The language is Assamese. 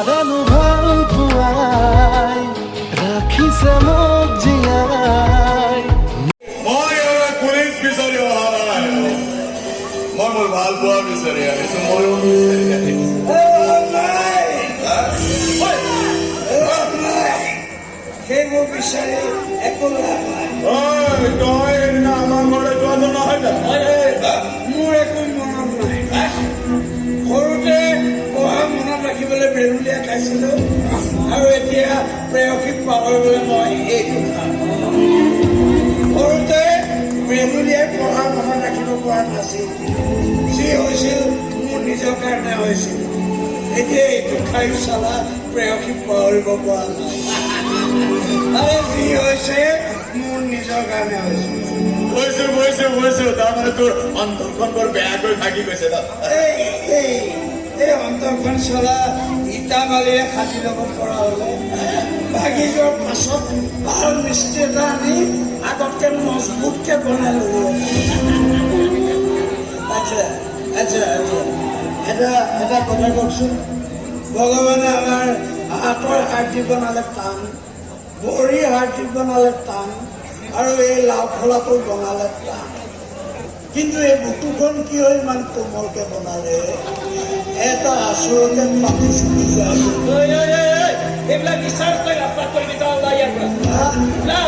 যাৰেনো ভাল পোৱাই ৰাখিছে মোক জীয়াই। মই পুলিচ বিচাৰি অহা নাই, মই মোৰ ভাল পোৱা বিচাৰি আহিছো। ময়ো সেইবোৰ বিচাৰি একো লাভ নাই। তই সেইদিনা আমাৰ ঘৰলৈ যোৱাটো নহয় জানো? মোৰ একো মনত নাই। সৰুতে পঢ়া মনত ৰাখিবলৈ বেৰুলীয়া খাইছিলো, আৰু এতিয়া প্ৰেয়সীক পাহৰিবলৈ মই এইটো খাম। সৰুতে বেৰুলীয়াই পঢ়া মনত ৰাখিব পৰা নাছিল, যি হৈছিল মোৰ নিজৰ কাৰণে হৈছিল। এতিয়া এইটো খাই চালা প্ৰেয়সীক পাহৰিব পৰা নাই। আৰু যি হৈছে মোৰ নিজৰ কাৰণে হৈছে। বুজিছো তাৰমানে তোৰ অন্তৰখন বৰ বেয়াকৈ ভাগি গৈছে ন? এই অন্তৰখন চলা ইটা বালিৰে সাজি ল'ব পৰা হলে ভাগি যোৱাৰ পাছত ভাল মিস্ত্ৰী এটা আনি আগতকে মজবুতকে বনাই ল'ব। আচ্ছা এটা কথা কওকচোন, ভগৱানে আমাৰ হাতৰ হাড়দি বনালে টান, ভৰিৰ হাড়দি বনালে টান, আৰু এই লাও খোলাটো বনালে টান, কিন্তু এই বুকুখন কিয় ইমান কোমলকে বনালে? এটা আচলতে পাতি চুটি যায়। এইবিলাক বিচাৰ কৰি ৰাস্তাত কৰি দিতা ইয়াৰ পৰা